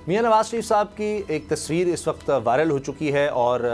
मियां नवाज शरीफ साहब की एक तस्वीर इस वक्त वायरल हो चुकी है और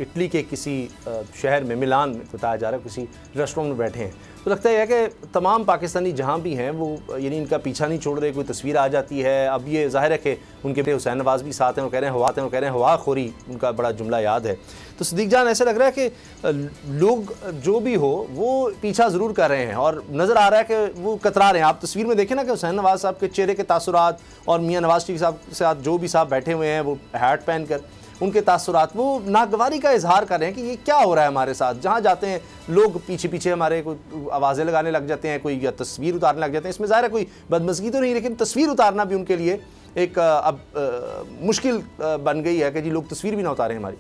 इटली के किसी शहर में, मिलान में बताया जा रहा है, किसी रेस्टोरेंट में बैठे हैं। तो लगता है कि तमाम पाकिस्तानी जहाँ भी हैं वो यानी इनका पीछा नहीं छोड़ रहे। कोई तस्वीर आ जाती है, अब ये ज़ाहिर है कि उनके बेटे हुसैन नवाज भी साथ हैं, वो कह रहे हैं हवा खोरी, उनका बड़ा जुमला याद है। तो सिद्दीक जान, ऐसा लग रहा है कि लोग जो भी हो वो पीछा ज़रूर कर रहे हैं और नज़र आ रहा है कि वो कतरा रहे हैं। आप तस्वीर में देखें ना कि हुसैन नवाज साहब के चेहरे के तासुरात और मियाँ नवाज शरीफ साहब के साथ जो भी साहब बैठे हुए हैं वो हैट पहन कर, उनके तासुरात, वो नागवारी का इजहार कर रहे हैं कि ये क्या हो रहा है हमारे साथ। जहाँ जाते हैं लोग पीछे पीछे हमारे कोई आवाज़ें लगाने लग जाते हैं, कोई या तस्वीर उतारने लग जाते हैं। इसमें ज़ाहिर है कोई बदमज़गी तो नहीं, लेकिन तस्वीर उतारना भी उनके लिए एक अब मुश्किल बन गई है कि जी लोग तस्वीर भी ना उतारें हमारी।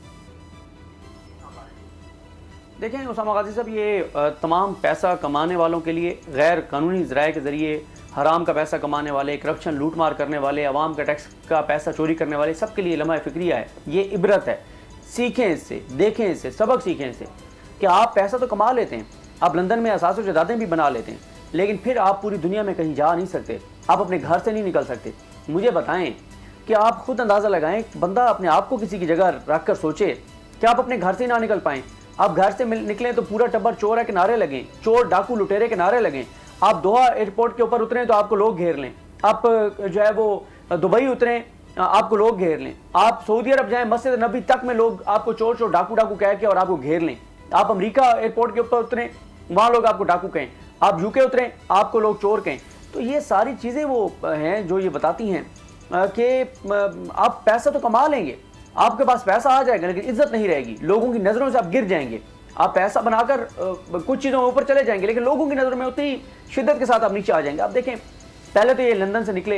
देखें उसामा गाजी साहब, ये तमाम पैसा कमाने वालों के लिए, गैर कानूनी ज़राए के ज़रिए हराम का पैसा कमाने वाले, करप्शन लूटमार करने वाले, अवाम का टैक्स का पैसा चोरी करने वाले, सबके लिए लम्हा फ़िक्रिया है। ये इबरत है, सीखें इससे, देखें इससे, सबक सीखें इससे कि आप पैसा तो कमा लेते हैं, आप लंदन में असास व जायदादें भी बना लेते हैं, लेकिन फिर आप पूरी दुनिया में कहीं जा नहीं सकते, आप अपने घर से नहीं निकल सकते। मुझे बताएं कि आप खुद अंदाज़ा लगाएं, बंदा अपने आप को किसी की जगह रख कर सोचे कि आप अपने घर से ना निकल पाएँ। आप घर से निकलें तो पूरा टब्बर चोर है के नारे लगें, चोर डाकू लुटेरे के नारे लगें। आप दोहा एयरपोर्ट के ऊपर उतरें तो आपको लोग घेर लें, आप जो है वो दुबई उतरें आपको लोग घेर लें, आप सऊदी अरब जाएं मस्जिद नबी तक में लोग आपको चोर चोर डाकू डाकू कह के और आपको घेर लें। आप अमेरिका एयरपोर्ट के ऊपर उतरें, वहाँ लोग आपको डाकू कहें, आप यूके उतरें आपको लोग चोर कहें। तो ये सारी चीज़ें वो हैं जो ये बताती हैं कि आप पैसा तो कमा लेंगे, आपके पास पैसा आ जाएगा, लेकिन इज्जत नहीं रहेगी, लोगों की नज़रों से आप गिर जाएंगे। आप पैसा बनाकर कुछ चीज़ों में ऊपर चले जाएंगे, लेकिन लोगों की नज़रों में उतनी शिद्दत के साथ आप नीचे आ जाएंगे। आप देखें, पहले तो ये लंदन से निकले,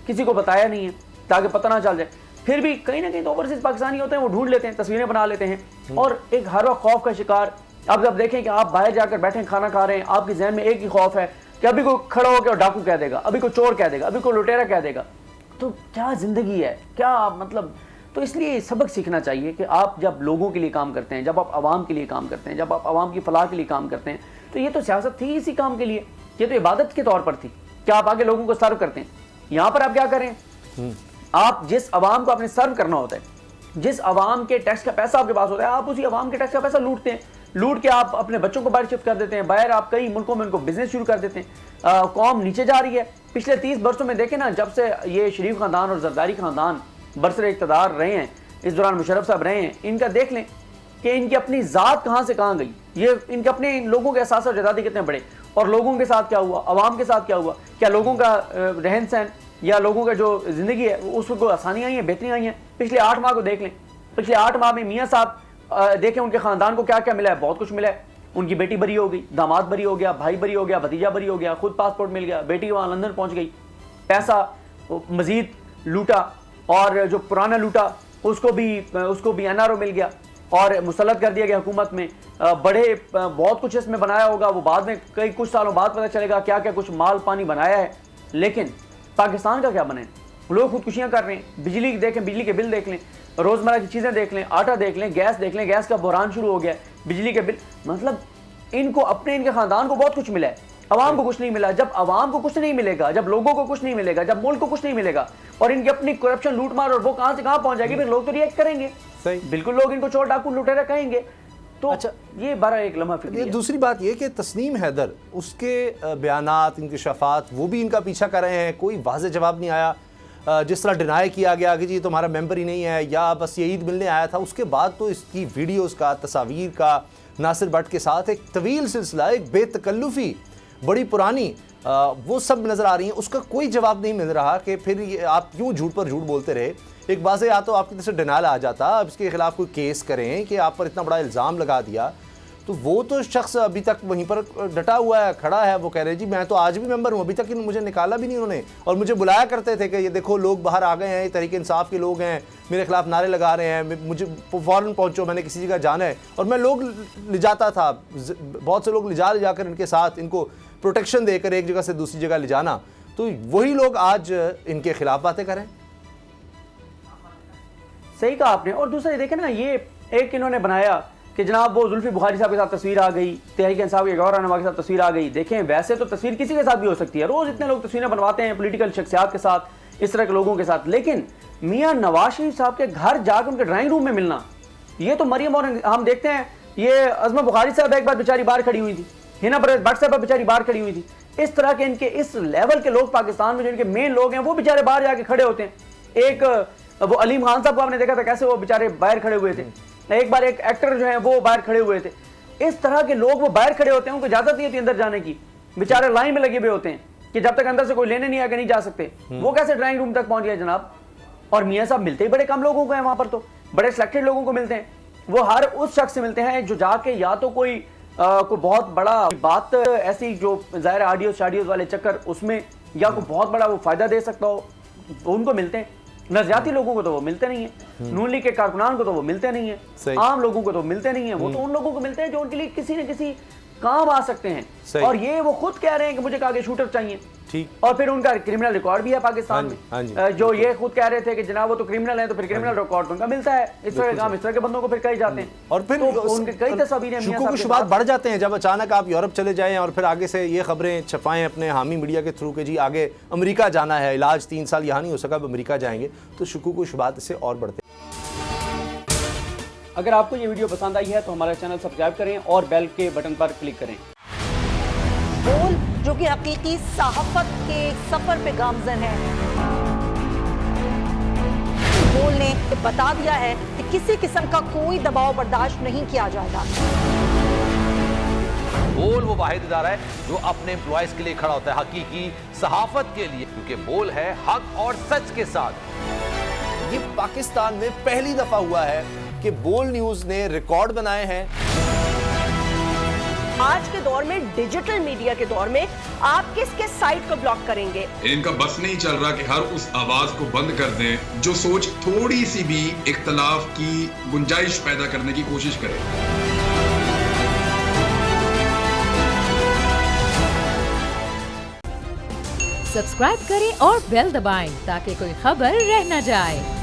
किसी को बताया नहीं है ताकि पता ना चल जाए, फिर भी कहीं ना कहीं तो ओवरसीज पाकिस्तानी होते हैं, वो ढूंढ लेते हैं, तस्वीरें बना लेते हैं और एक हर वक्त खौफ का शिकार। अब जब देखें कि आप बाहर जाकर बैठे खाना खा रहे हैं, आपके जहन में एक ही खौफ है कि अभी कोई खड़ा होकर डाकू कह देगा, अभी कोई चोर कह देगा, अभी कोई लुटेरा कह देगा। तो क्या ज़िंदगी है, क्या मतलब। तो इसलिए सबक सीखना चाहिए कि आप जब लोगों के लिए काम करते हैं, जब आप आवाम के लिए काम करते हैं, जब आप आवाम की फलाह के लिए काम करते हैं, तो ये तो सियासत थी इसी काम के लिए, ये तो इबादत के तौर पर थी कि आप आगे लोगों को सर्व करते हैं। यहाँ पर आप क्या करें, आप जिस आवाम को आपने सर्व करना होता है, जिस आवाम के टैक्स का पैसा आपके पास होता है, आप उसी आवाम के टैक्स का पैसा लूटते हैं, लूट के आप अपने बच्चों को बाहर शिफ्ट कर देते हैं, बाहर आप कई मुल्कों में उनको बिजनेस शुरू कर देते हैं। कौम नीचे जा रही है। पिछले 30 वर्षों में देखें ना, जब से ये शरीफ खानदान और जरदारी खानदान बरसरे इक़्तिदार रहे हैं, इस दौरान मुशर्रफ साहब रहे हैं, इनका देख लें कि इनकी अपनी ज़ात कहाँ से कहाँ गई, ये इनके अपने लोगों के एहसास और जदादी कितने बड़े, और लोगों के साथ क्या हुआ, अवाम के साथ क्या हुआ, क्या लोगों का रहन सहन या लोगों का जो ज़िंदगी है उसको आसानियाँ आई हैं, बेहतरी आई हैं। पिछले 8 माह को देख लें, पिछले 8 माह में मियाँ साहब देखें उनके ख़ानदान को क्या क्या मिला है, बहुत कुछ मिला है। उनकी बेटी बरी हो गई, दामाद बरी हो गया, भाई बरी हो गया, भतीजा बरी हो गया, खुद पासपोर्ट मिल गया, बेटी वहाँ लंदन पहुँच गई, पैसा मज़ीद लूटा और जो पुराना लूटा उसको भी एनआरओ मिल गया और मुसल्लत कर दिया गया हुकूमत में। बड़े बहुत कुछ इसमें बनाया होगा, वो बाद में कई कुछ सालों बाद पता चलेगा क्या क्या कुछ माल पानी बनाया है। लेकिन पाकिस्तान का क्या बने, लोग खुदकुशियाँ कर रहे हैं। बिजली देखें, बिजली के बिल देख लें, रोज़मर्रा की चीज़ें देख लें, आटा देख लें, गैस देख लें, गैस का बहरान शुरू हो गया, बिजली के बिल। मतलब इनको अपने, इनके ख़ानदान को बहुत कुछ मिला है, अवाम को कुछ नहीं मिला। जब अवाम को कुछ नहीं मिलेगा, जब लोगों को कुछ नहीं मिलेगा, जब मुल्क को कुछ नहीं मिलेगा और इनकी अपनी करप्शन लूटमार और वो कहां से कहां पहुंच जाएगी, फिर लोग तो रिएक्ट करेंगे। सही, बिल्कुल लोग इनको चोर डाकू लुटेरा कहेंगे। तो अच्छा, ये बड़ा एक लम्हा फिक्र है। दूसरी बात ये कि तस्नीम हैदर, उसके बयानात, इंकशाफात, वो भी इनका पीछा कर रहे हैं, कोई वाज़ेह जवाब नहीं आया। जिस तरह डिनाई किया गया कि जी तुम्हारा मेंबर ही नहीं है या बस ये ईद मिलने आया था, उसके बाद तो इसकी वीडियोज़ का, तस्वीर का नासिर भट्ट के साथ एक तवील सिलसिला, एक बेतकल्लुफ़ी बड़ी पुरानी वो सब नज़र आ रही हैं। उसका कोई जवाब नहीं मिल रहा कि फिर ये आप क्यों झूठ पर झूठ बोलते रहे। एक बात है, या तो आपकी तरफ से डिनाइल आ जाता, अब इसके खिलाफ कोई केस करें कि आप पर इतना बड़ा इल्ज़ाम लगा दिया, तो वो तो शख्स अभी तक वहीं पर डटा हुआ है, खड़ा है, वो कह रहे जी मैं तो आज भी मेंबर हूँ, अभी तक मुझे निकाला भी नहीं उन्होंने, और मुझे बुलाया करते थे कि ये देखो लोग बाहर आ गए हैं, ये तहरीक इंसाफ के लोग हैं, मेरे खिलाफ नारे लगा रहे हैं, मुझे फ़ौरन पहुँचो, मैंने किसी जगह जाना है। और मैं लोग ले जाता था, बहुत से लोग ले जाकर इनके साथ, इनको प्रोटेक्शन देकर एक जगह से दूसरी जगह ले जाना। तो वही लोग आज इनके खिलाफ बातें करें। सही कहा आपने। और दूसरा ये देखें ना, ये एक इन्होंने बनाया कि जनाब वो जुल्फी बुखारी साहब के साथ तस्वीर आ गई, तहरीक इंसाफ के गौहर रहनुमा के साथ तस्वीर आ गई। देखें वैसे तो तस्वीर किसी के साथ भी हो सकती है, रोज़ इतने लोग तस्वीरें बनवाते हैं पॉलिटिकल शख्सियात के साथ, इस तरह के लोगों के साथ। लेकिन मियां नवाज शरीफ साहब के घर जाकर उनके ड्राइंग रूम में मिलना, ये तो मरियम, और हम देखते हैं ये अजमा बुखारी साहब एक बार बेचारी बाहर खड़ी हुई थी, हिना परवेज भट्ट साहब बेचारी बाहर खड़ी हुई थी। इस तरह के इनके इस लेवल के लोग पाकिस्तान में जो इनके मेन लोग हैं वो बेचारे बाहर जाके खड़े होते हैं। एक वो अलीम खान साहब को आपने देखा था कैसे वो बेचारे बाहर खड़े हुए थे। एक बार एक एक्टर जो है वो बाहर खड़े हुए थे। इस तरह के लोग वो बाहर खड़े होते हैं, उनको इजाजत नहीं होती अंदर जाने की, बेचारे लाइन में लगे हुए होते हैं कि जब तक अंदर से कोई लेने नहीं आके नहीं जा सकते। वो कैसे ड्राइंग रूम तक पहुंच गए जनाब? और मियां साहब मिलते ही बड़े कम लोगों को हैं वहां पर, तो बड़े सिलेक्टेड लोगों को मिलते हैं। वो हर उस शख्स से मिलते हैं जो जाके या तो कोई बहुत बड़ा बात ऐसी जो ज़ाहिर ऑडियोज वाले चक्कर उसमें, या कोई बहुत बड़ा वो फायदा दे सकता हो, उनको मिलते हैं। नजरियाती लोगों को तो वो मिलते नहीं है, नून लीग के कारकुनान को तो वो मिलते नहीं है, आम लोगों को तो मिलते नहीं है। वो तो उन लोगों को मिलते हैं जो उनके लिए किसी न किसी काम आ सकते हैं। और ये वो खुद कह रहे हैं कि मुझे आगे शूटर चाहिए, ठीक। और फिर उनका क्रिमिनल रिकॉर्ड भी है पाकिस्तान में। जो ये खुद कह रहे थे कि जनाब वो तो क्रिमिनल है, तो फिर क्रिमिनल रिकॉर्ड उनका मिलता है। इस तरह के काम इस तरह के बंदों को फिर कहे जाते हैं, और फिर तो उनके कई तस्वीरें शुबात बढ़ जाते हैं जब अचानक आप यूरोप चले जाएं और फिर आगे से ये खबरें छपाएं अपने हामी मीडिया के थ्रू के जी आगे अमेरिका जाना है, इलाज 3 साल यहाँ नहीं हो सका, अब अमेरिका जाएंगे, तो शुबात इससे और बढ़ते हैं। अगर आपको ये वीडियो पसंद आई है तो हमारा चैनल सब्सक्राइब करें और बेल के बटन पर क्लिक करें। बोल जो कि हकीकी सहाफत के सफर पे गामजन है, बोल ने बता दिया है कि किसी किस्म का कोई दबाव बर्दाश्त नहीं किया जाएगा। बोल वो वाहिद इदारा है जो अपने एम्प्लॉयज के लिए खड़ा होता है, हकीकी सहाफत के लिए, क्योंकि बोल है हक और सच के साथ। ये पाकिस्तान में पहली दफा हुआ है कि बोल न्यूज ने रिकॉर्ड बनाए हैं। आज के दौर में, डिजिटल मीडिया के दौर में, आप किसके साइट को ब्लॉक करेंगे? इनका बस नहीं चल रहा कि हर उस आवाज को बंद कर दें जो सोच थोड़ी सी भी इख्तलाफ की गुंजाइश पैदा करने की कोशिश करे। सब्सक्राइब करें और बेल दबाएं ताकि कोई खबर रह न जाए।